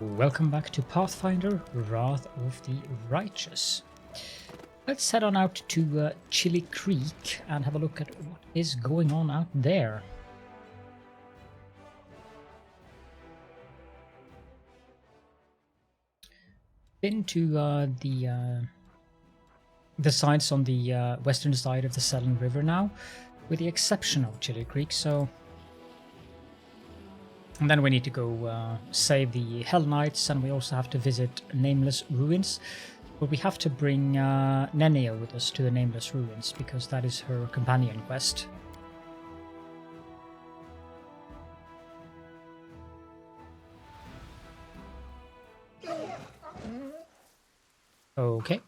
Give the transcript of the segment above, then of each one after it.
Welcome back to Pathfinder Wrath of the Righteous. Let's head on out to Chili Creek and have a look at what is going on out there. Been to the sites on the western side of the Selin River now, with the exception of Chili Creek, so... And then we need to go save the Hell Knights, and we also have to visit Nameless Ruins. But we have to bring Nenea with us to the Nameless Ruins, because that is her companion quest. Okay.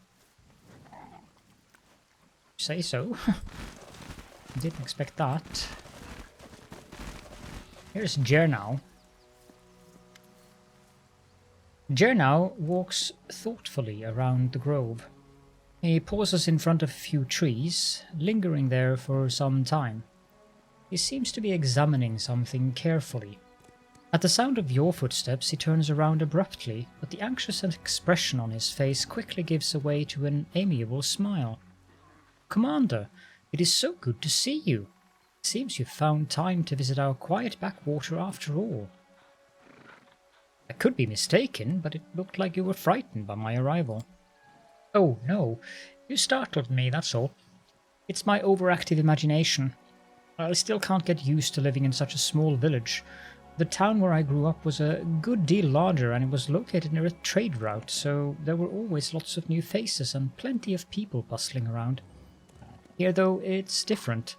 Say so. Didn't expect that. Here's Jernau. Jernau walks thoughtfully around the grove. He pauses in front of a few trees, lingering there for some time. He seems to be examining something carefully. At the sound of your footsteps, he turns around abruptly, but the anxious expression on his face quickly gives way to an amiable smile. "Commander, it is so good to see you. Seems you've found time to visit our quiet backwater after all." I could be mistaken, but it looked like you were frightened by my arrival. "Oh, no. You startled me, that's all. It's my overactive imagination. I still can't get used to living in such a small village. The town where I grew up was a good deal larger, and it was located near a trade route, so there were always lots of new faces and plenty of people bustling around. Here, though, it's different.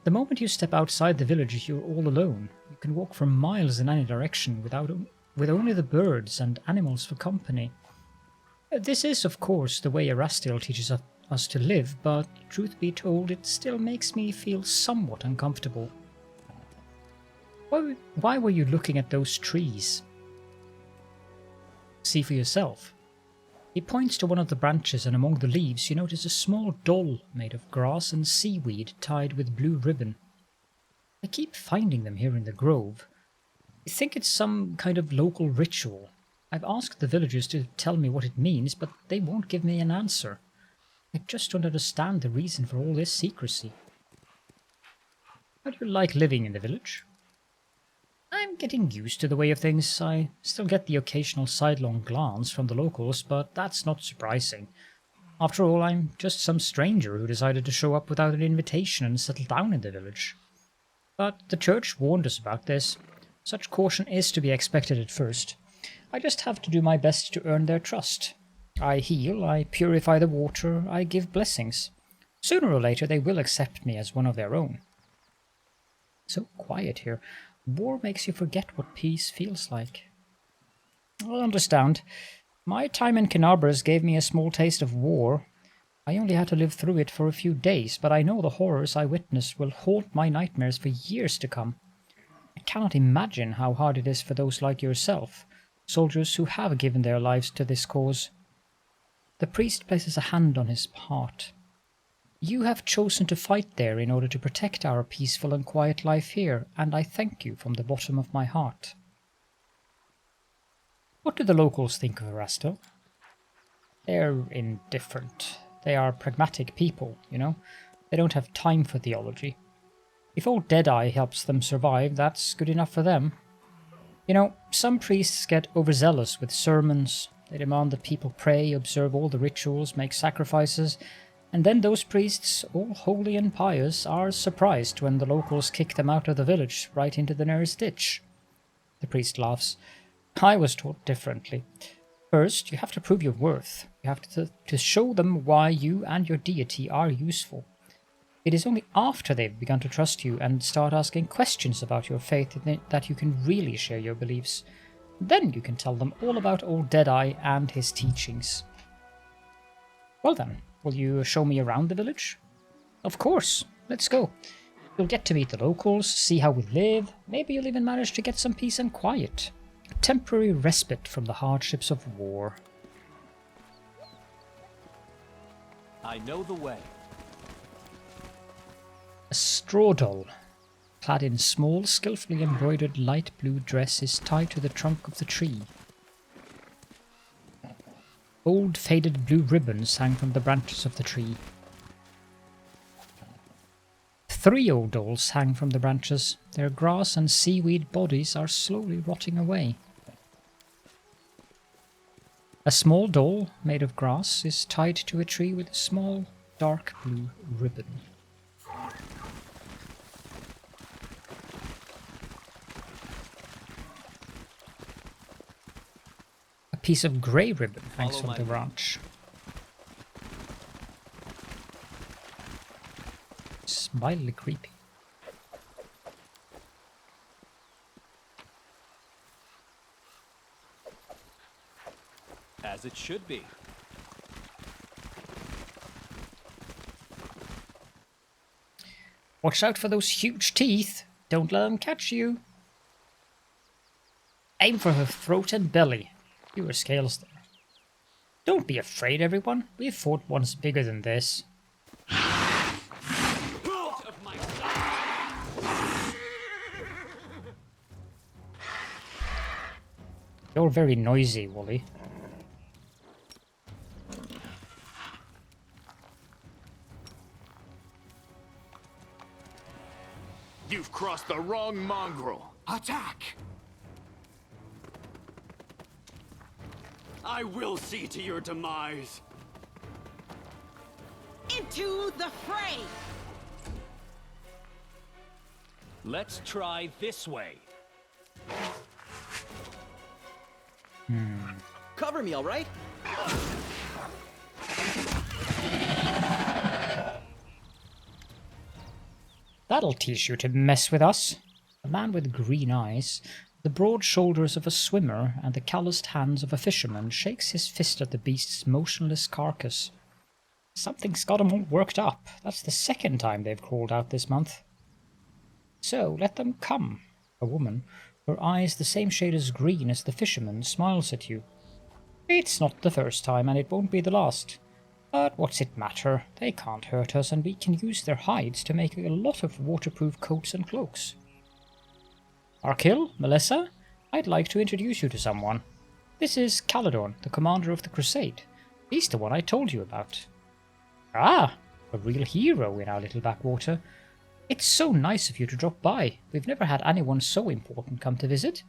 The moment you step outside the village, you're all alone. You can walk for miles in any direction with only the birds and animals for company. This is, of course, the way Erastil teaches us to live, but truth be told, it still makes me feel somewhat uncomfortable. Why were you looking at those trees?" "See for yourself." He points to one of the branches, and among the leaves you notice a small doll made of grass and seaweed tied with blue ribbon. I keep finding them here in the grove. I think it's some kind of local ritual. I've asked the villagers to tell me what it means, but they won't give me an answer. I just don't understand the reason for all this secrecy. How do you like living in the village?" "I'm getting used to the way of things. I still get the occasional sidelong glance from the locals, but that's not surprising. After all, I'm just some stranger who decided to show up without an invitation and settle down in the village. But the church warned us about this. Such caution is to be expected at first. I just have to do my best to earn their trust. I heal, I purify the water, I give blessings. Sooner or later they will accept me as one of their own." So quiet here. War makes you forget what peace feels like. "I understand. My time in Kenabres gave me a small taste of war. I only had to live through it for a few days, but I know the horrors I witnessed will haunt my nightmares for years to come. I cannot imagine how hard it is for those like yourself, soldiers who have given their lives to this cause." The priest places a hand on his heart. "You have chosen to fight there in order to protect our peaceful and quiet life here, and I thank you from the bottom of my heart." "What do the locals think of Erastil?" "They're indifferent. They are pragmatic people, you know. They don't have time for theology. If old Deadeye helps them survive, that's good enough for them. You know, some priests get overzealous with sermons. They demand that people pray, observe all the rituals, make sacrifices, and then those priests, all holy and pious, are surprised when the locals kick them out of the village right into the nearest ditch." The priest laughs. "I was taught differently. First, you have to prove your worth. You have to show them why you and your deity are useful. It is only after they've begun to trust you and start asking questions about your faith that you can really share your beliefs. Then you can tell them all about old Deadeye and his teachings." "Well then, will you show me around the village?" "Of course. Let's go. You'll get to meet the locals, see how we live. Maybe you'll even manage to get some peace and quiet. A temporary respite from the hardships of war." I know the way. A straw doll, clad in small, skillfully embroidered light blue dress, is tied to the trunk of the tree. Old faded blue ribbons hang from the branches of the tree. 3 old dolls hang from the branches. Their grass and seaweed bodies are slowly rotting away. A small doll made of grass is tied to a tree with a small dark blue ribbon. A piece of grey ribbon hangs from the branch. It's mildly creepy. As it should be. Watch out for those huge teeth. Don't let them catch you. Aim for her throat and belly. Fewer scales there. Don't be afraid, everyone. We've fought ones bigger than this. You're very noisy, Wally. You've crossed the wrong mongrel. Attack! I will see to your demise. Into the fray! Let's try this way. Cover me, all right? That'll teach you to mess with us. A man with green eyes, the broad shoulders of a swimmer, and the calloused hands of a fisherman shakes his fist at the beast's motionless carcass. Something's got 'em all worked up. That's the second time they've crawled out this month. So let them come. A woman, her eyes the same shade as green as the fisherman, smiles at you. It's not the first time, and it won't be the last. But what's it matter? They can't hurt us, and we can use their hides to make a lot of waterproof coats and cloaks. Arkil, Melissa, I'd like to introduce you to someone. This is Caledon, the commander of the crusade. He's the one I told you about. Ah, a real hero in our little backwater. It's so nice of you to drop by. We've never had anyone so important come to visit.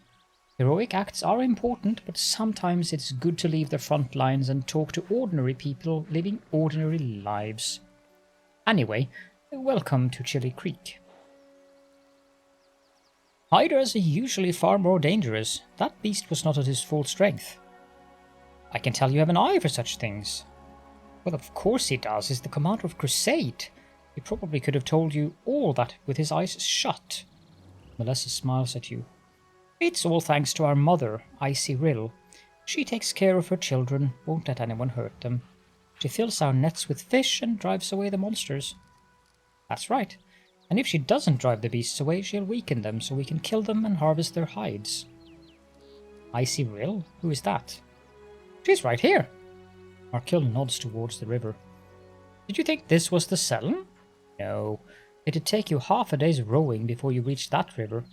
Heroic acts are important, but sometimes it's good to leave the front lines and talk to ordinary people living ordinary lives. Anyway, welcome to Chili Creek. Hiders are usually far more dangerous. That beast was not at his full strength. I can tell you have an eye for such things. Well, of course he does. He's the commander of Crusade. He probably could have told you all that with his eyes shut. Melissa smiles at you. It's all thanks to our mother, Icy Rill. She takes care of her children, won't let anyone hurt them. She fills our nets with fish and drives away the monsters. That's right. And if she doesn't drive the beasts away, she'll weaken them so we can kill them and harvest their hides. Icy Rill? Who is that? She's right here. Arkil nods towards the river. Did you think this was the Selin? No. It'd take you half a day's rowing before you reached that river.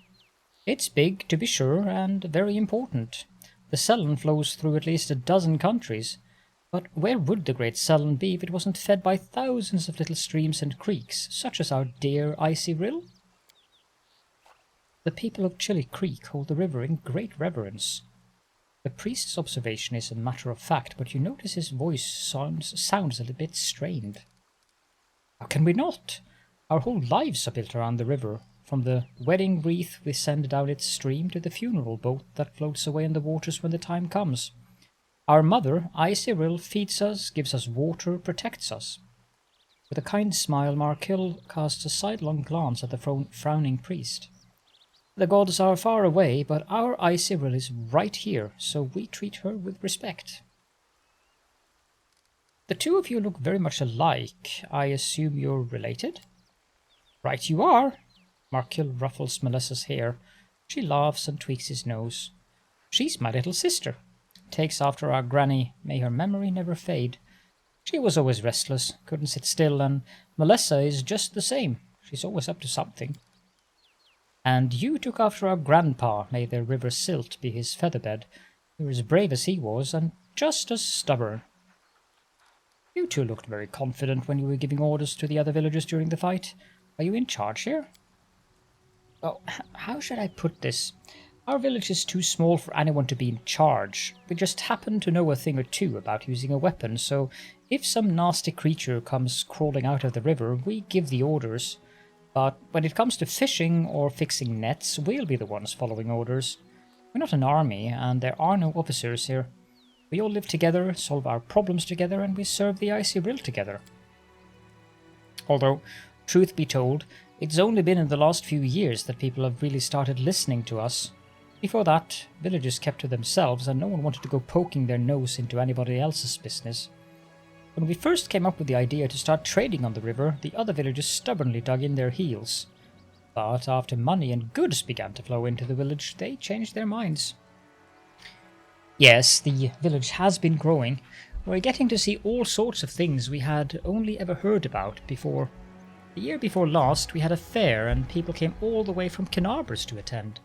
It's big, to be sure, and very important. The Selin flows through at least a dozen countries. But where would the great Selin be if it wasn't fed by thousands of little streams and creeks, such as our dear Icy Rill? The people of Chili Creek hold the river in great reverence. The priest's observation is a matter of fact, but you notice his voice sounds a little bit strained. How can we not? Our whole lives are built around the river, from the wedding wreath we send down its stream to the funeral boat that floats away in the waters when the time comes. Our mother, Icy Rill, feeds us, gives us water, protects us. With a kind smile, Markill casts a sidelong glance at the frowning priest. The gods are far away, but our Icy Rill is right here, so we treat her with respect. The two of you look very much alike. I assume you're related? Right you are. Markill ruffles Melissa's hair. She laughs and tweaks his nose. She's my little sister. Takes after our granny, may her memory never fade. She was always restless, couldn't sit still, and Melissa is just the same. She's always up to something. And you took after our grandpa, may the river Silt be his featherbed. You're as brave as he was, and just as stubborn. You two looked very confident when you were giving orders to the other villagers during the fight. Are you in charge here? Oh, how should I put this? Our village is too small for anyone to be in charge. We just happen to know a thing or two about using a weapon, so if some nasty creature comes crawling out of the river, we give the orders. But when it comes to fishing or fixing nets, we'll be the ones following orders. We're not an army, and there are no officers here. We all live together, solve our problems together, and we serve the Icy Rill together. Although, truth be told, it's only been in the last few years that people have really started listening to us. Before that, villagers kept to themselves, and no one wanted to go poking their nose into anybody else's business. When we first came up with the idea to start trading on the river, the other villagers stubbornly dug in their heels. But after money and goods began to flow into the village, they changed their minds. Yes, the village has been growing. We're getting to see all sorts of things we had only ever heard about before. The year before last, we had a fair and people came all the way from Canarbras to attend.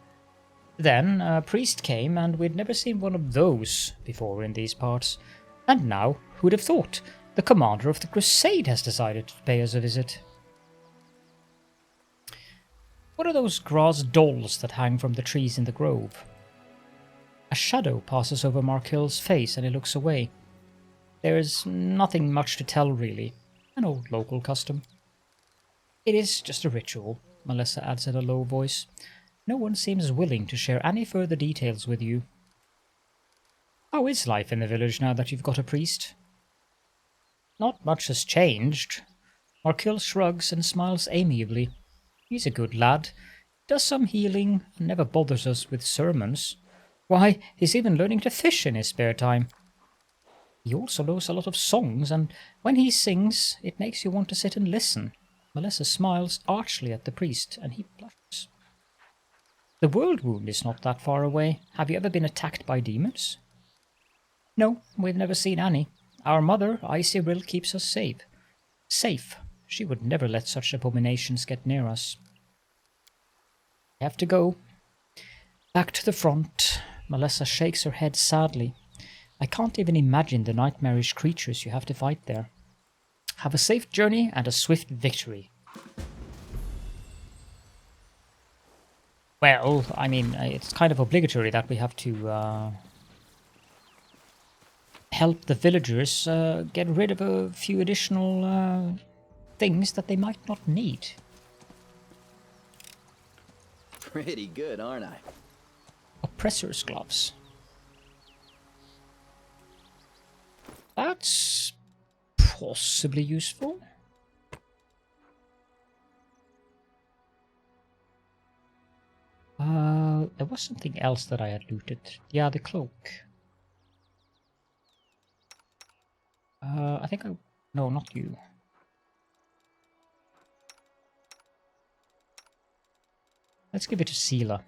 Then a priest came and we'd never seen one of those before in these parts. And now, who'd have thought, the commander of the crusade has decided to pay us a visit. What are those grass dolls that hang from the trees in the grove? A shadow passes over Markill's face and he looks away. There is nothing much to tell really, an old local custom. It is just a ritual, Melissa adds in a low voice. No one seems willing to share any further details with you. How is life in the village now that you've got a priest? Not much has changed. Markill shrugs and smiles amiably. He's a good lad, does some healing, and never bothers us with sermons. Why, he's even learning to fish in his spare time. He also knows a lot of songs, and when he sings, it makes you want to sit and listen. Melissa smiles archly at the priest, and he blushes. The Worldwound is not that far away. Have you ever been attacked by demons? No, we've never seen any. Our mother, Icy Rill, keeps us safe. Safe. She would never let such abominations get near us. I have to go. Back to the front. Melissa shakes her head sadly. I can't even imagine the nightmarish creatures you have to fight there. Have a safe journey and a swift victory. Well, I mean, it's kind of obligatory that we have to help the villagers get rid of a few additional things that they might not need. Pretty good, aren't I? Oppressor's gloves. That's possibly useful. There was something else that I had looted. Yeah, the cloak. I think no, not you. Let's give it to Sela.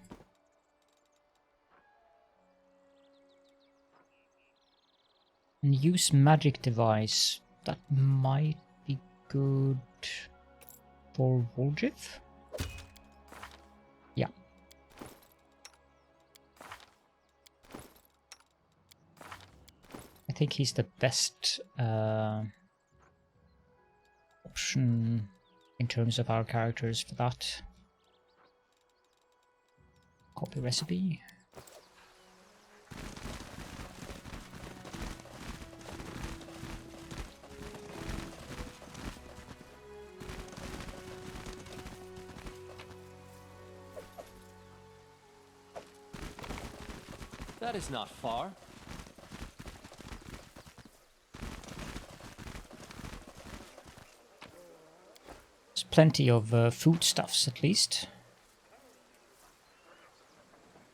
And use magic device. That might be good for Voljiv. Yeah. I think he's the best option in terms of our characters for that. Copy recipe. That is not far. There's plenty of foodstuffs at least.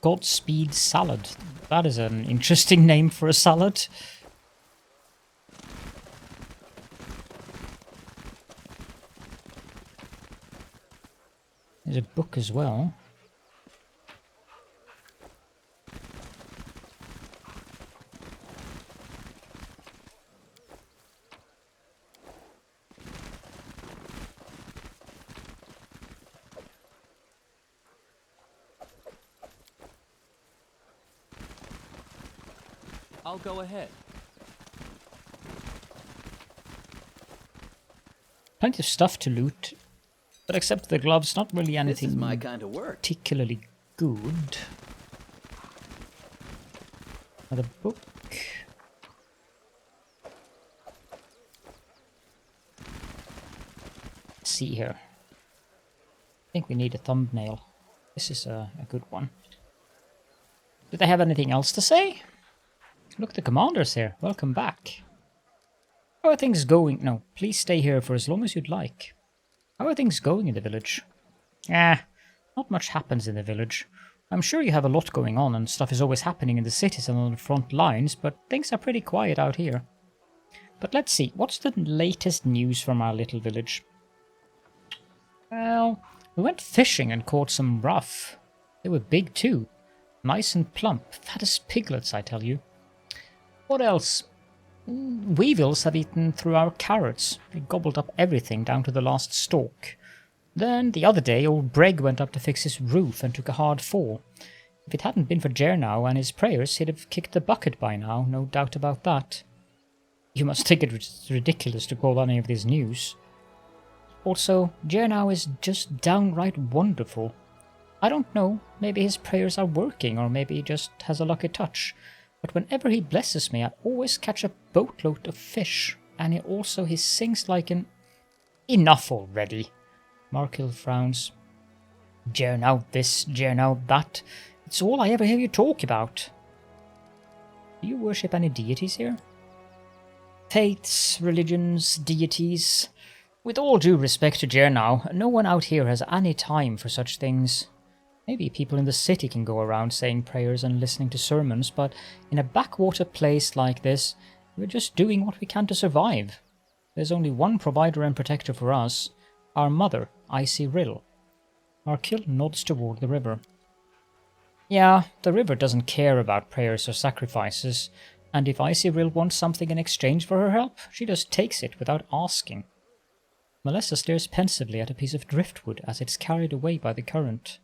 Godspeed salad. That is an interesting name for a salad. There's a book as well. I'll go ahead. Plenty of stuff to loot. But except for the gloves, not really This anything is my kind of work. particularly good. Another book. Let's see here. I think we need a thumbnail. This is a good one. Do they have anything else to say? Look, the commander's here. Welcome back. How are things going? No, please stay here for as long as you'd like. How are things going in the village? Not much happens in the village. I'm sure you have a lot going on and stuff is always happening in the cities and on the front lines, but things are pretty quiet out here. But let's see, what's the latest news from our little village? Well, we went fishing and caught some ruff. They were big too. Nice and plump. Fat as piglets, I tell you. What else? Weevils have eaten through our carrots. They gobbled up everything down to the last stalk. Then, the other day, old Breg went up to fix his roof and took a hard fall. If it hadn't been for Jernow and his prayers, he'd have kicked the bucket by now, no doubt about that. You must think it's ridiculous to call any of this news. Also, Jernow is just downright wonderful. I don't know, maybe his prayers are working, or maybe he just has a lucky touch. But whenever he blesses me, I always catch a boatload of fish, and he sings like an... Enough already! Markil frowns. Jernow this, Jernow that. It's all I ever hear you talk about. Do you worship any deities here? Faiths, religions, deities. With all due respect to Jernow, no one out here has any time for such things. Maybe people in the city can go around saying prayers and listening to sermons, but in a backwater place like this, we're just doing what we can to survive. There's only one provider and protector for us, our mother, Icy Rill. Markil nods toward the river. Yeah, the river doesn't care about prayers or sacrifices, and if Icy Rill wants something in exchange for her help, she just takes it without asking. Melissa stares pensively at a piece of driftwood as it's carried away by the current.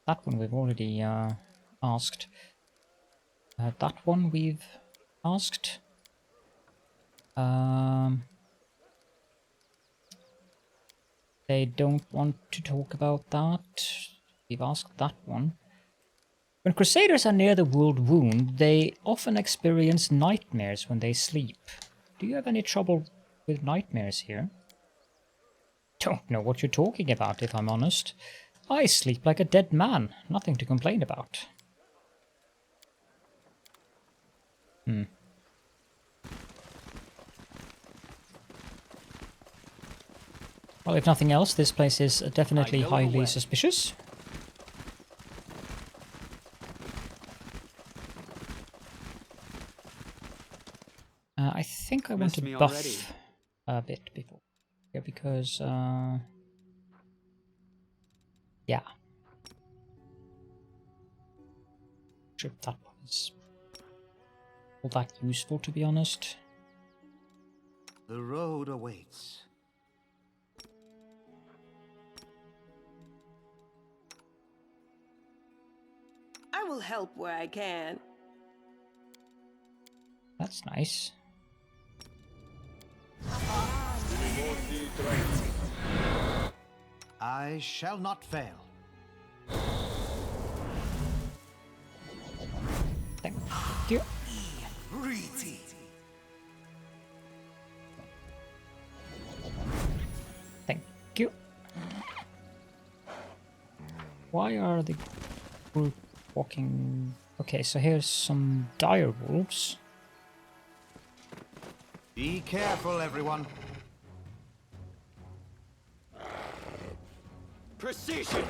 That one we've already asked. That one we've asked. They don't want to talk about that. We've asked that one. When crusaders are near the Worldwound, they often experience nightmares when they sleep. Do you have any trouble with nightmares here? Don't know what you're talking about, if I'm honest. I sleep like a dead man. Nothing to complain about. Well, if nothing else, this place is definitely highly suspicious. I think I want to buff a bit before here because, yeah. Sure, that was all that useful, to be honest. The road awaits. I will help where I can. That's nice. I shall not fail. Thank you. Thank you. Why are the group walking? Okay, so here's some dire wolves. Be careful, everyone. Precision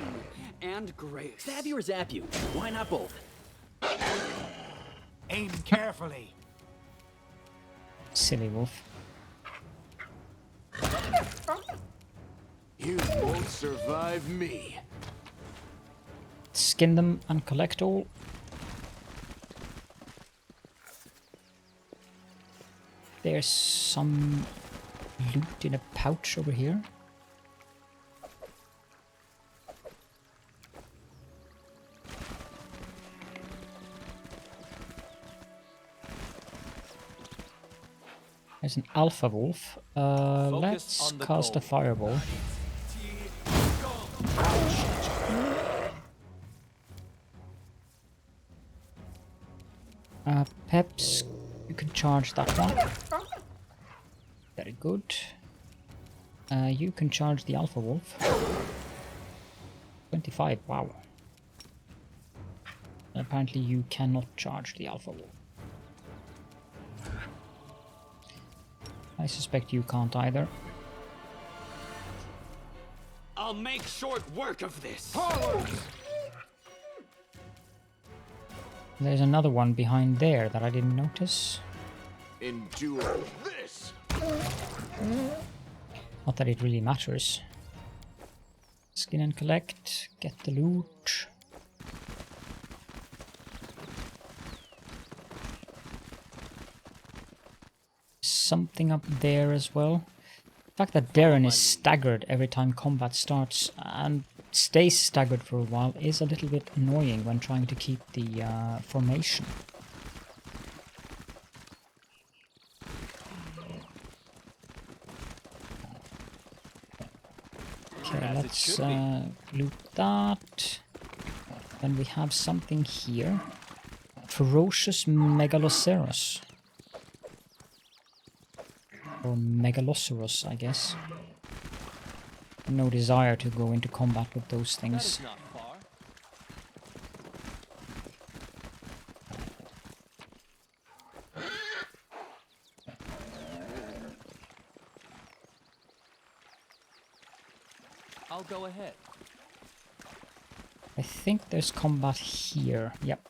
and grace. Stab you or zap you? Why not both? Aim carefully. Silly wolf. You won't survive me. Skin them and collect all. There's some loot in a pouch over here. There's an alpha wolf. Let's on the cast a goal. fireball. Peps, you can charge that one. Very good. You can charge the alpha wolf. 25, wow. Apparently you cannot charge the alpha wolf. I suspect you can't either. I'll make short work of this. There's another one behind there that I didn't notice. Endure this. Not that it really matters. Skin and collect, get the loot. Something up there as well. The fact that Darren is staggered every time combat starts and stays staggered for a while is a little bit annoying when trying to keep the formation. Okay, let's loot that. Then we have something here. Ferocious Megaloceros. Or Megaloceros, I guess. No desire to go into combat with those That things. is not far. I'll go ahead. I think there's combat here. Yep.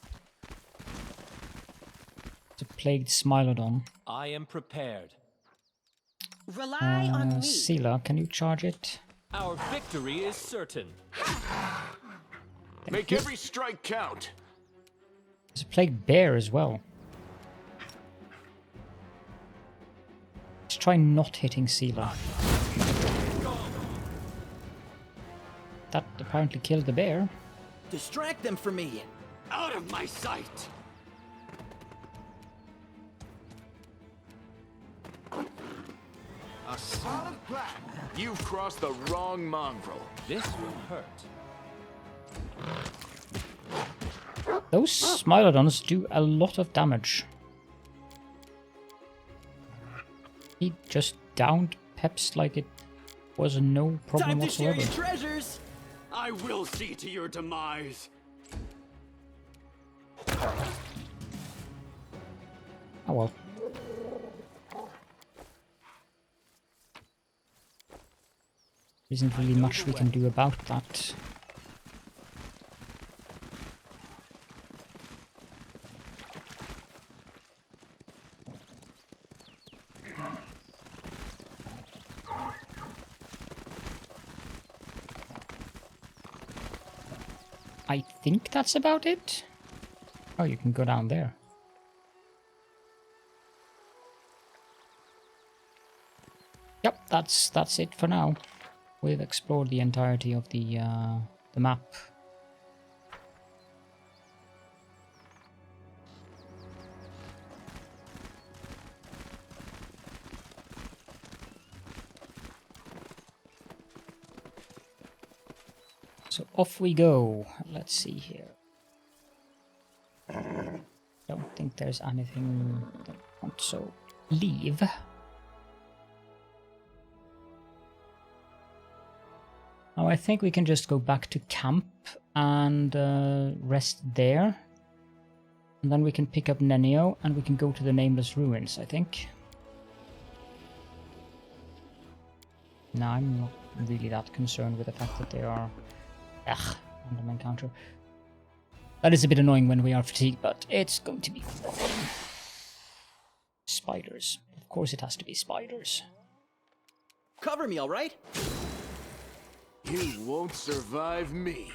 It's a plagued Smilodon. I am prepared. Rely on me. Sela, can you charge it? Our victory is certain. Make every strike count. There's a plagued bear as well. Let's try not hitting Sela. That apparently killed the bear. Distract them from me. Out of my sight. A solid plan. You've crossed the wrong mongrel. This will hurt. Those Smilodons do a lot of damage. He just downed Peps like it was no problem Time to share whatsoever. your treasures. I will see to your demise. Oh well. Isn't really much we can do about that. I think that's about it. Oh, you can go down there. Yep, that's it for now. We've explored the entirety of the map. So off we go. Let's see here. Don't think there's anything that I want, so leave. Now I think we can just go back to camp and rest there. And then we can pick up Nenio and we can go to the Nameless Ruins, I think. No, I'm not really that concerned with the fact that they are random encounter. That is a bit annoying when we are fatigued, but it's going to be fine. Spiders. Of course it has to be spiders. Cover me, all right? You won't survive me.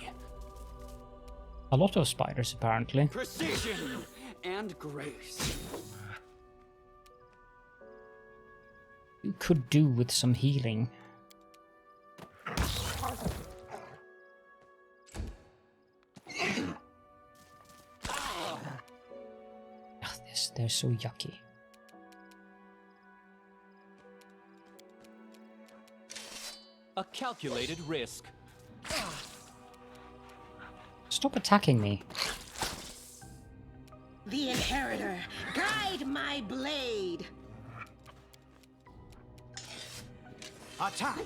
A lot of spiders, apparently. Precision and grace. You could do with some healing. They're so yucky. A calculated risk. Stop attacking me. The inheritor, guide my blade. Attack!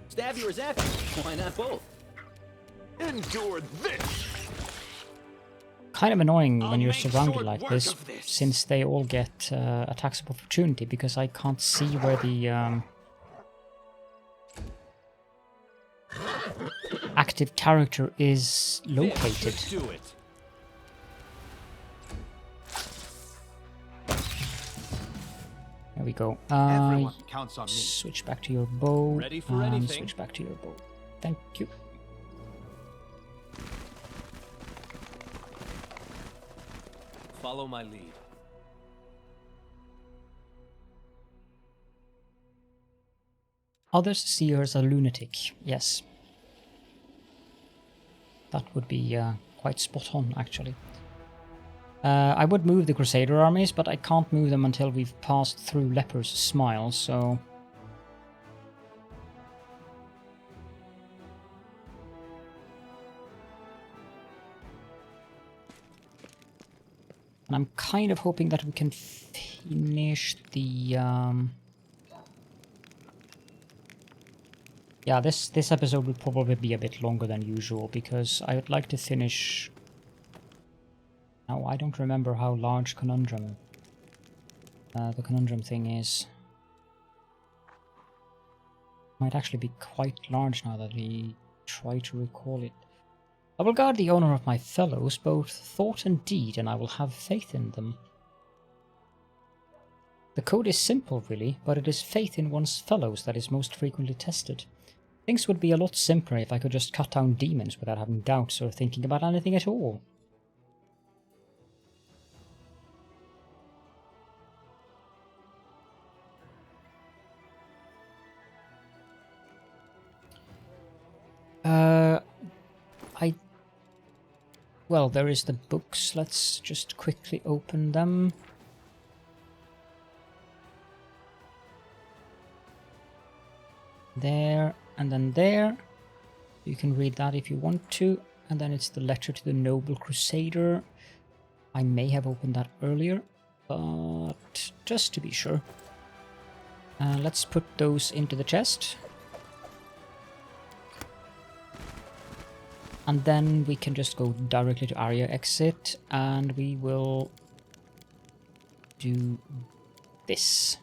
Stab you or zap you. Why not both? Endure this! Kind of annoying when you're make surrounded short like work this, of this. since they all get attacks of opportunity, because I can't see where the active character is This located. should do it. There we go. Everyone counts on me. Switch back to your bow. Ready for and anything. Switch back to your bow. Thank you. Follow my lead. Others see her as a lunatic. Yes. That would be quite spot on, actually. I would move the Crusader armies, but I can't move them until we've passed through Leper's Smile, so... And I'm kind of hoping that we can finish the... Yeah, this episode will probably be a bit longer than usual, because I would like to finish... Now, I don't remember how large Conundrum... the Conundrum thing is. Might actually be quite large now that we try to recall it. I will guard the honor of my fellows, both thought and deed, and I will have faith in them. The code is simple, really, but it is faith in one's fellows that is most frequently tested. Things would be a lot simpler if I could just cut down demons without having doubts or thinking about anything at all. Well, there is the books. Let's just quickly open them. There, and then there. You can read that if you want to. And then it's the letter to the noble crusader. I may have opened that earlier, but just to be sure. Let's put those into the chest. And then we can just go directly to area exit, and we will do this.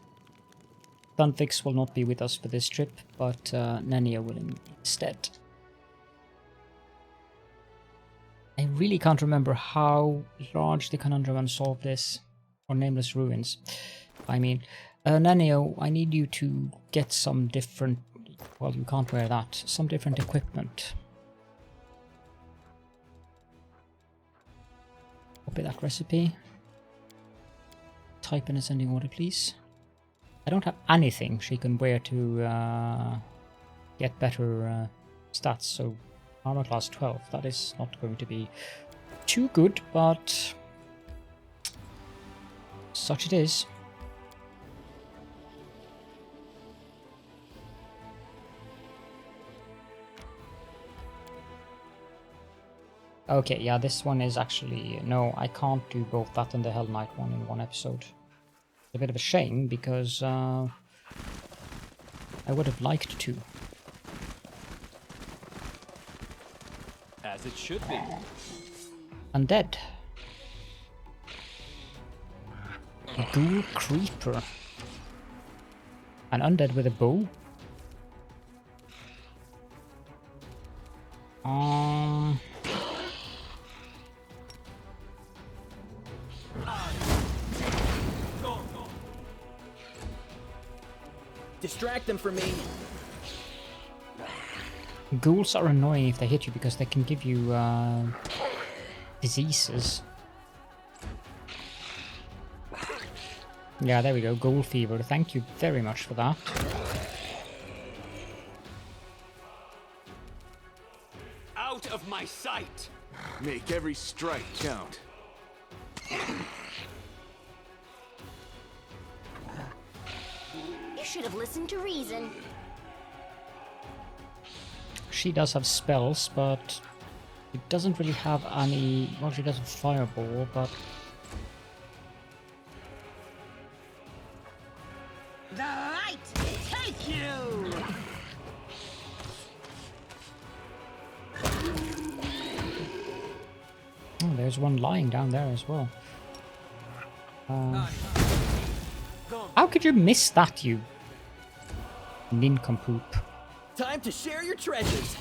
Thunfix will not be with us for this trip, but Nania will instead. I really can't remember how large the Conundrum Unsolved is, or Nameless Ruins. I mean, Nania, I need you to get some different, well, you can't wear that, some different equipment. Copy that recipe. Type in ascending order, please. I don't have anything she can wear to get better stats, so armor class 12. That is not going to be too good, but such it is. Okay, yeah, this one is actually... No, I can't do both that and the Hell Knight one in one episode. It's a bit of a shame, because I would have liked to. As it should be. Undead. A Ghoul Creeper. An undead with a bow? Distract them for me. Ghouls are annoying if they hit you because they can give you diseases. Yeah, there we go, Ghoul Fever. Thank you very much for that. Out of my sight! Make every strike count. You should have listened to reason. she does have spells, but it doesn't really have any... Well, she does have Fireball, but... The light take you! Oh, there's one lying down there as well. How could you miss that, you nincompoop? Time to share your treasures.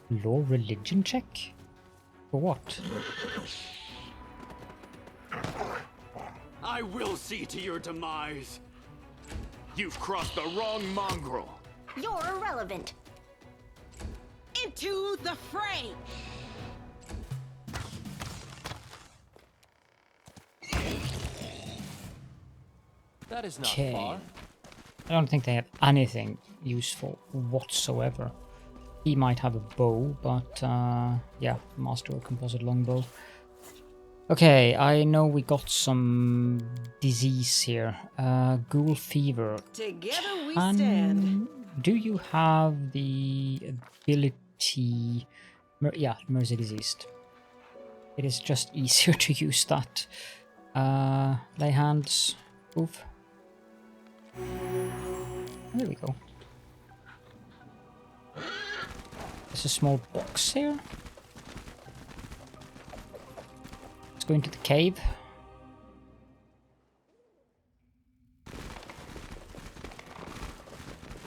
Law religion check? For what? I will see to your demise. You've crossed the wrong mongrel. You're irrelevant. Into the fray! That is not Okay. far. I don't think they have anything useful whatsoever. He might have a bow, but yeah, master of composite longbow. Okay, I know we got some disease here. Ghoul fever. Together we stand. Do you have the ability... yeah, Mercy Diseased. It is just easier to use that. Lay hands. Oof. There we go. There's a small box here. Let's go into the cave.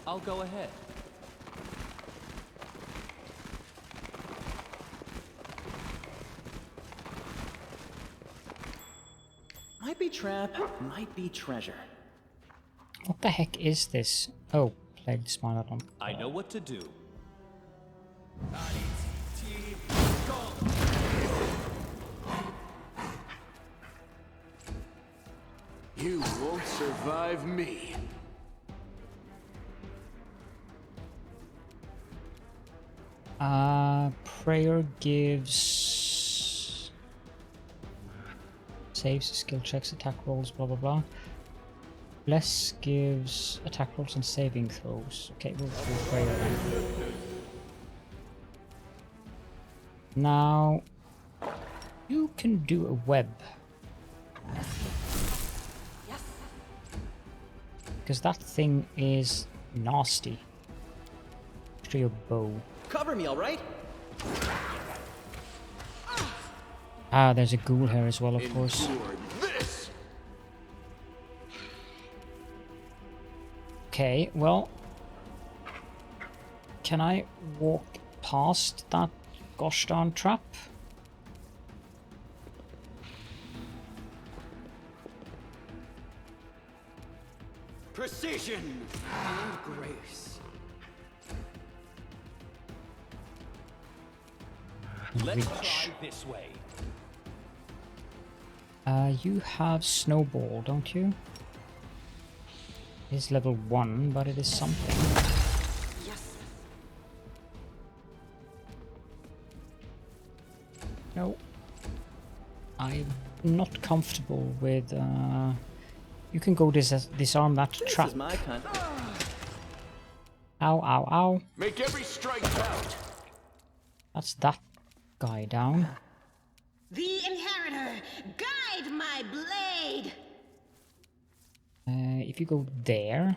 I'll go ahead. Might be trap, might be treasure. What the heck is this? Oh, played smile on. I know what to do. You won't survive me. Prayer gives saves, skill checks, attack rolls, blah blah blah. Bless gives attack rolls and saving throws. Okay, we'll do prayer then. Now you can do a web. Because that thing is nasty. After your bow. Cover me, all right? Ah, there's a ghoul here as well, of course. Endure this. Okay, well, can I walk past that gosh darn trap? Precision and grace. Let's Reach. try this way. You have snowball, don't you? It is level 1, but it is something. Yes. No. I'm not comfortable with, you can go disarm that This trap. is my kind. Ow, ow, ow. Make every strike count. That's that guy down. The inheritor, guide my blade! If you go there,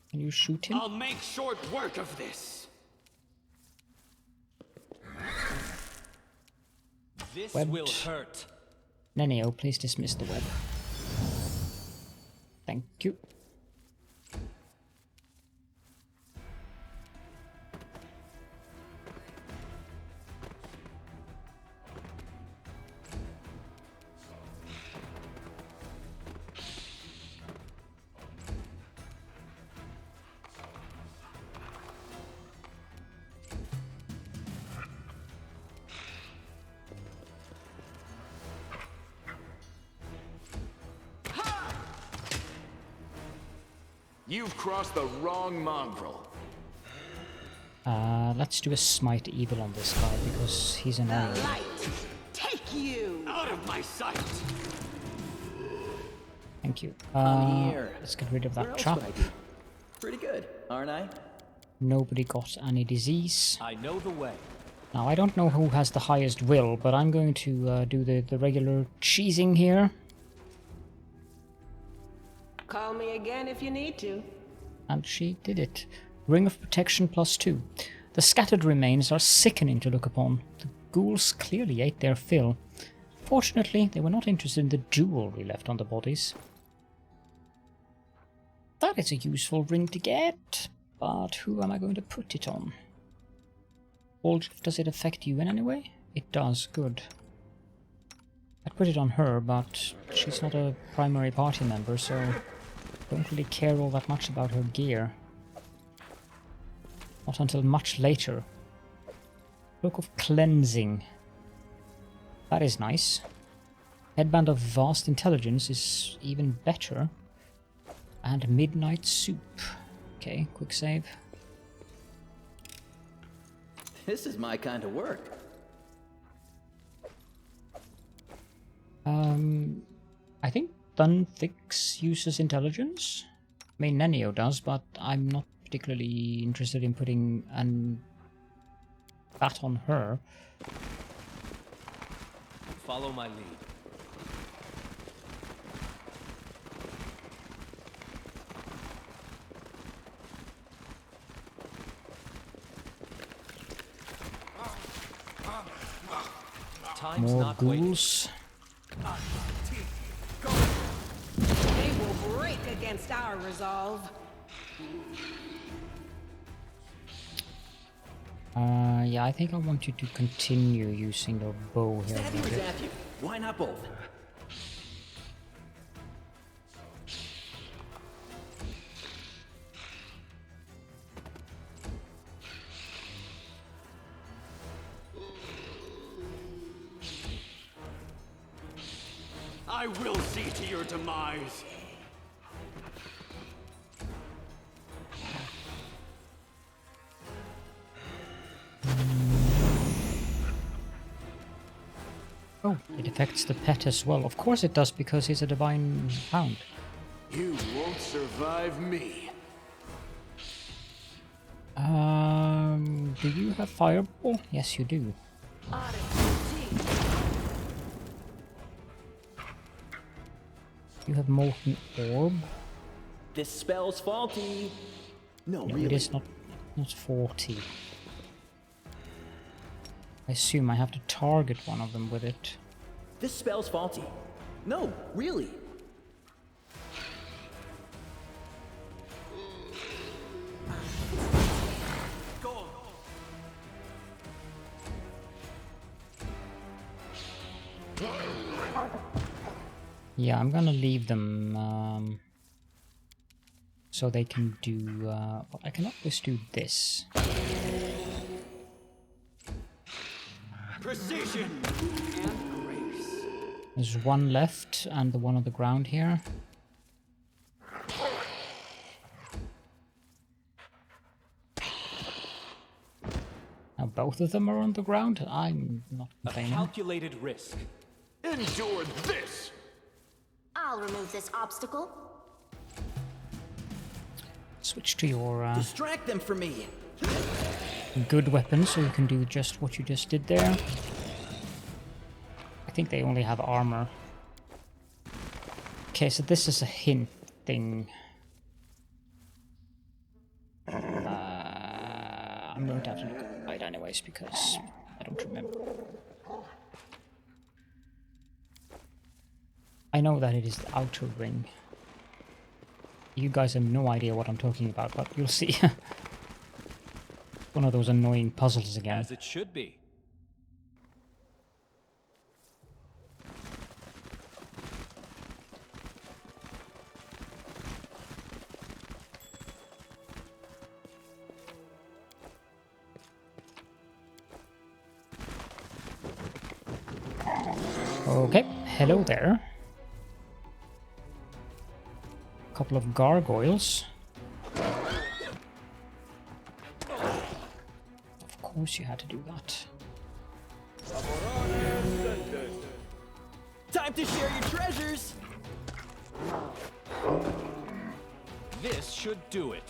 can you shoot him? I'll make short work of this. This Webbed. will hurt. Nenio, please dismiss the web. Thank you. You've crossed the wrong mongrel. Let's do a smite evil on this guy because he's annoying. The light take you! Out of my sight. Thank you. I'm here. Let's get rid of Where that else trap. would I be? Pretty good, aren't I? Nobody got any disease. I know the way. Now, I don't know who has the highest will, but I'm going to do the regular cheesing here. Call me again if you need to. And she did it. Ring of Protection +2. The scattered remains are sickening to look upon. The ghouls clearly ate their fill. Fortunately, they were not interested in the jewelry left on the bodies. That is a useful ring to get, but who am I going to put it on? Does it affect you in any way? It does, good. I'd put it on her, but she's not a primary party member, so I don't really care all that much about her gear. Not until much later. Cloak of Cleansing. That is nice. Headband of Vast Intelligence is even better. And Midnight Soup. Okay, quick save. This is my kind of work. I think Dunfix uses intelligence. I mean, Nenio does, but I'm not particularly interested in putting that on her. Follow my lead. Time's More not waiting. ghouls. They will break against our resolve. Yeah, I think I want you to continue using your bow here. Stab you or zap you? Why not both? I will see to your demise. Oh, it affects the pet as well. Of course it does, because he's a divine hound. You won't survive me. Do you have fireball? Yes, you do. You have molten orb. This spell's faulty. No, No, really. it is not 40. I assume I have to target one of them with it. This spell's faulty. No, really. Yeah, I'm gonna leave them so they can do. Well, I can always do this. Precision and grace. There's one left, and the one on the ground here. Now both of them are on the ground. I'm not A complaining. calculated risk. Endure this. I'll remove this obstacle. Switch to your Distract them from me. good weapon, so you can do just what you just did there. I think they only have armor. Okay, so this is a hint thing. I'm going to have to look at the guide anyways, because I don't remember. I know that it is the outer ring. You guys have no idea what I'm talking about, but you'll see. One of those annoying puzzles again. As it should be. Okay, hello there. Couple of gargoyles. Of course you had to do that. Time to share your treasures. This should do it.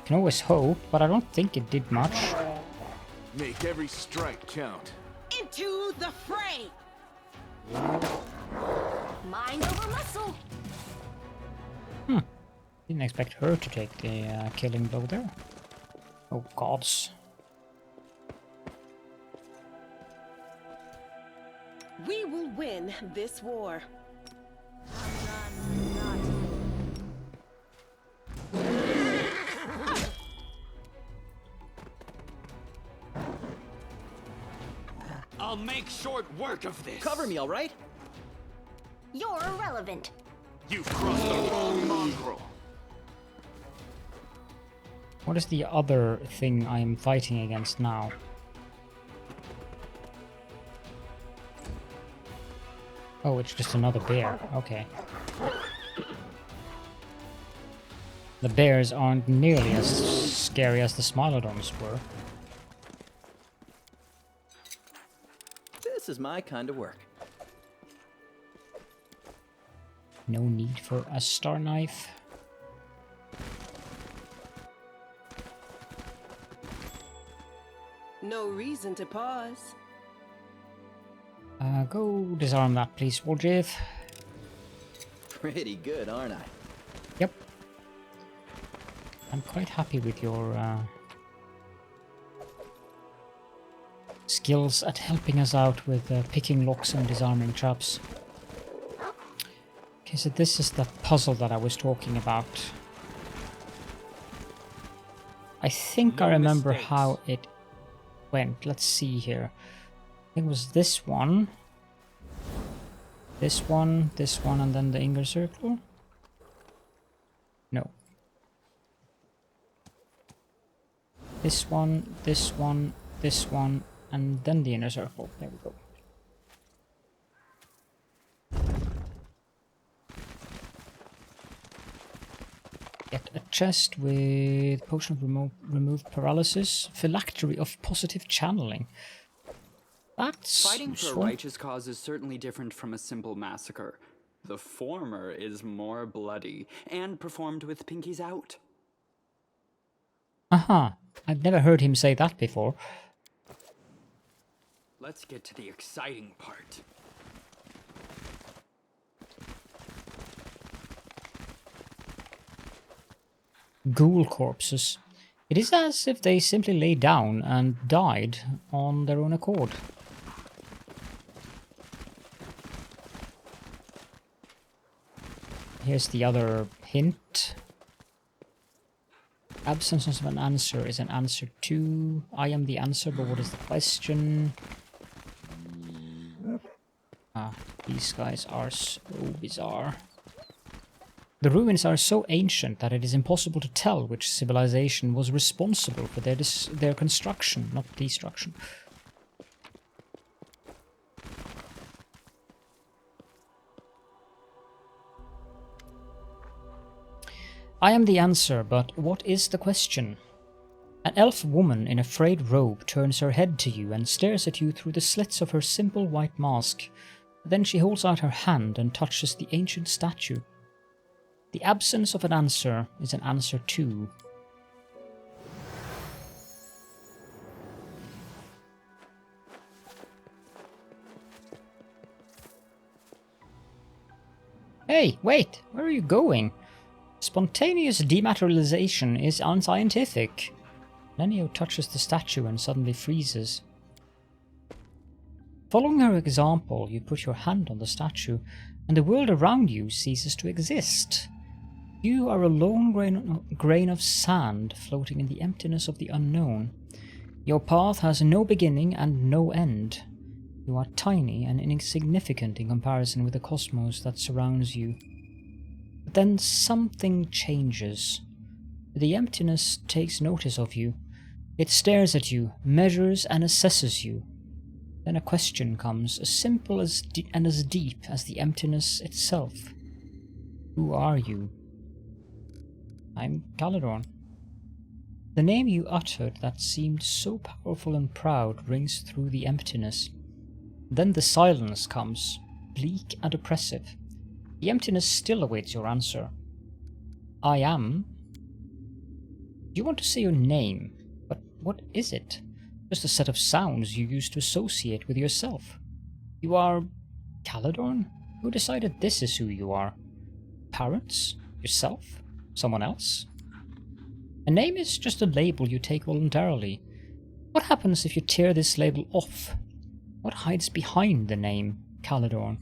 Can always hope, but I don't think it did much. Make every strike count. Into the fray! Mind over muscle. Didn't expect her to take the killing blow there. Oh gods. We will win this war. I'll make short work of this. Cover me, all right? You're irrelevant. You've crossed the wrong mongrel. What is the other thing I am fighting against now? Oh, it's just another bear. Okay. The bears aren't nearly as scary as the Smilodons were. This is my kind of work. No need for a star knife. No reason to pause. Go disarm that, please, Warjiv. Pretty good, aren't I? Yep. I'm quite happy with your skills at helping us out with picking locks and disarming traps. Okay, so this is the puzzle that I was talking about. I think I remember how it went. Let's see here. I think it was this one, and then the inner circle. No. This one, and then the inner circle. There we go. Get a chest with potion of remove paralysis, phylactery of positive channeling. That's Fighting for a useful. righteous cause is certainly different from a simple massacre. The former is more bloody and performed with pinkies out. Aha, I've never heard him say that before. Let's get to the exciting part. Ghoul corpses. It is as if they simply lay down and died on their own accord. Here's the other hint. Absence of an answer is an answer too. I am the answer, but what is the question? Ah, these guys are so bizarre. The ruins are so ancient that it is impossible to tell which civilization was responsible for their construction, not destruction. I am the answer, but what is the question? An elf woman in a frayed robe turns her head to you and stares at you through the slits of her simple white mask. Then she holds out her hand and touches the ancient statue. The absence of an answer is an answer too. Hey, wait! Where are you going? Spontaneous dematerialization is unscientific. Nenio touches the statue and suddenly freezes. Following her example, you put your hand on the statue, and the world around you ceases to exist. You are a lone grain of sand floating in the emptiness of the unknown. Your path has no beginning and no end. You are tiny and insignificant in comparison with the cosmos that surrounds you. But then something changes. The emptiness takes notice of you. It stares at you, measures and assesses you. Then a question comes, as simple and as deep as the emptiness itself. Who are you? I'm Caledon. The name you uttered that seemed so powerful and proud rings through the emptiness. Then the silence comes, bleak and oppressive. The emptiness still awaits your answer. I am. You want to say your name, but what is it? Just a set of sounds you use to associate with yourself. You are Caledorn? Who decided this is who you are? Parents? Yourself? Someone else? A name is just a label you take voluntarily. What happens if you tear this label off? What hides behind the name Caledorn?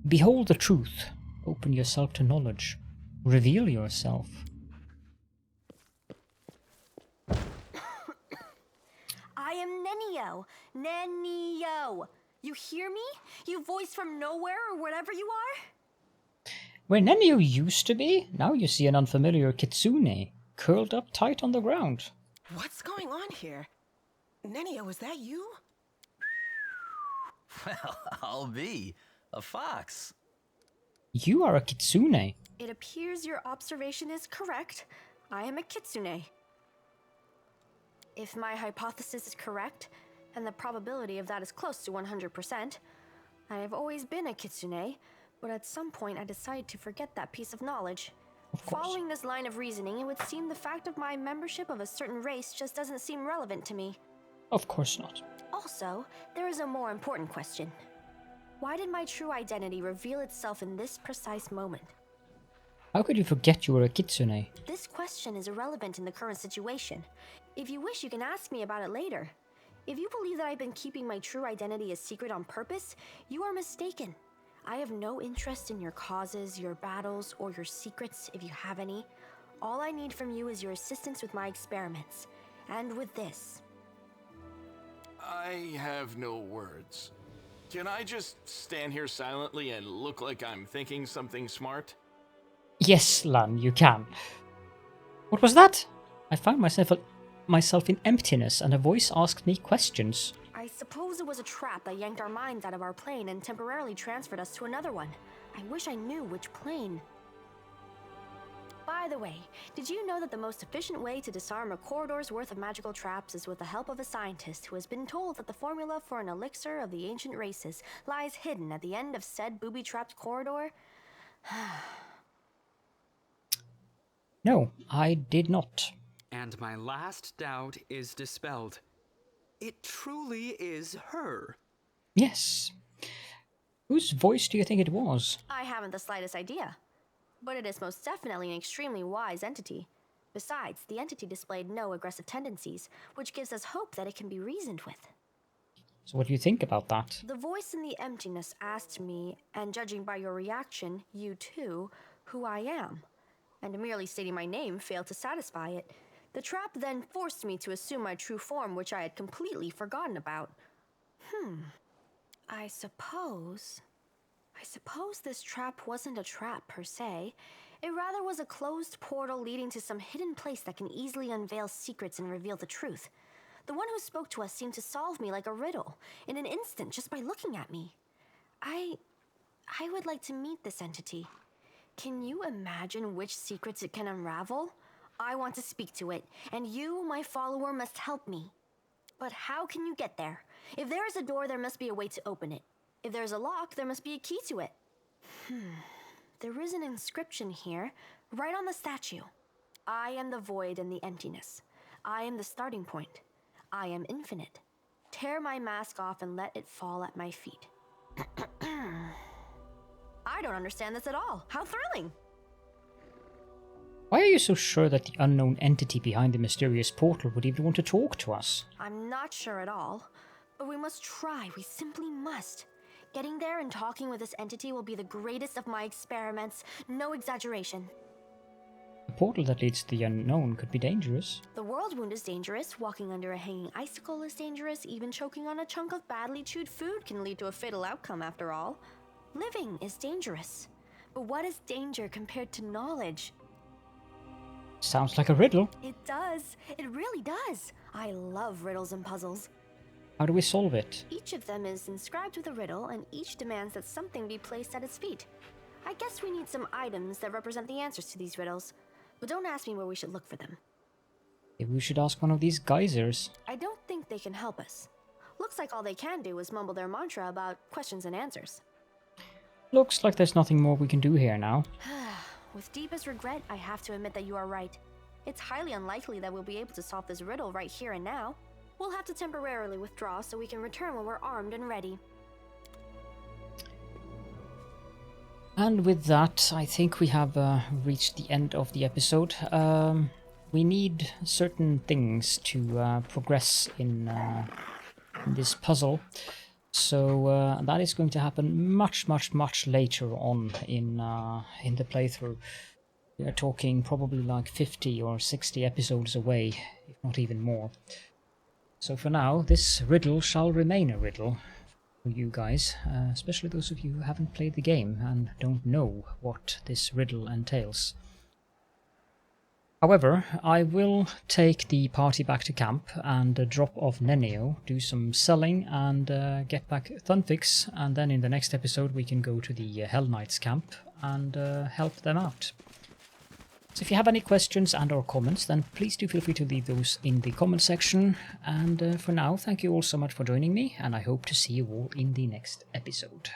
Behold the truth. Open yourself to knowledge. Reveal yourself. I am Nenio. Nenio. You hear me? You voice from nowhere or whatever you are? Where Nenio used to be, now you see an unfamiliar kitsune, curled up tight on the ground. What's going on here? Nenio, was that you? Well, I'll be. A fox. You are a kitsune. It appears your observation is correct. I am a kitsune. If my hypothesis is correct, and the probability of that is close to 100%, I have always been a kitsune, but at some point I decided to forget that piece of knowledge. Of course. Following this line of reasoning, it would seem the fact of my membership of a certain race just doesn't seem relevant to me. Of course not. Also, there is a more important question. Why did my true identity reveal itself in this precise moment? How could you forget you were a kitsune? This question is irrelevant in the current situation. If you wish, you can ask me about it later. If you believe that I've been keeping my true identity a secret on purpose, you are mistaken. I have no interest in your causes, your battles, or your secrets, if you have any. All I need from you is your assistance with my experiments. And with this. I have no words. Can I just stand here silently and look like I'm thinking something smart? Yes, Lan, you can. What was that? I found myself in emptiness and a voice asked me questions. I suppose it was a trap that yanked our minds out of our plane and temporarily transferred us to another one. I wish I knew which plane. By the way, did you know that the most efficient way to disarm a corridor's worth of magical traps is with the help of a scientist who has been told that the formula for an elixir of the ancient races lies hidden at the end of said booby-trapped corridor? No, I did not. And my last doubt is dispelled. It truly is her. Yes. Whose voice do you think it was? I haven't the slightest idea. But it is most definitely an extremely wise entity. Besides, the entity displayed no aggressive tendencies, which gives us hope that it can be reasoned with. So what do you think about that? The voice in the emptiness asked me, and judging by your reaction, you too, who I am. And merely stating my name failed to satisfy it. The trap then forced me to assume my true form, which I had completely forgotten about. I suppose this trap wasn't a trap per se. It rather was a closed portal leading to some hidden place that can easily unveil secrets and reveal the truth. The one who spoke to us seemed to solve me like a riddle, in an instant, just by looking at me. I would like to meet this entity. Can you imagine which secrets it can unravel? I want to speak to it, and you, my follower, must help me. But how can you get there? If there is a door, there must be a way to open it. If there's a lock, there must be a key to it. There is an inscription here, right on the statue. I am the void and the emptiness. I am the starting point. I am infinite. Tear my mask off and let it fall at my feet. I don't understand this at all. How thrilling! Why are you so sure that the unknown entity behind the mysterious portal would even want to talk to us? I'm not sure at all, but we must try. We simply must. Getting there and talking with this entity will be the greatest of my experiments. No exaggeration. A portal that leads to the unknown could be dangerous. The Worldwound is dangerous. Walking under a hanging icicle is dangerous. Even choking on a chunk of badly chewed food can lead to a fatal outcome after all. Living is dangerous. But what is danger compared to knowledge? Sounds like a riddle. It does. It really does. I love riddles and puzzles. How do we solve it? Each of them is inscribed with a riddle, and each demands that something be placed at its feet. I guess we need some items that represent the answers to these riddles. But don't ask me where we should look for them. Maybe we should ask one of these geysers. I don't think they can help us. Looks like all they can do is mumble their mantra about questions and answers. Looks like there's nothing more we can do here now. With deepest regret, I have to admit that you are right. It's highly unlikely that we'll be able to solve this riddle right here and now. We'll have to temporarily withdraw so we can return when we're armed and ready. And with that, I think we have reached the end of the episode. We need certain things to progress in this puzzle. So that is going to happen much later on in the playthrough. We are talking probably like 50 or 60 episodes away, if not even more. So for now, this riddle shall remain a riddle for you guys, especially those of you who haven't played the game and don't know what this riddle entails. However, I will take the party back to camp and drop off Nenio, do some selling and get back Thunfix, and then in the next episode we can go to the Hell Knights camp and help them out. So if you have any questions and or comments, then please do feel free to leave those in the comment section. And for now, thank you all so much for joining me, and I hope to see you all in the next episode.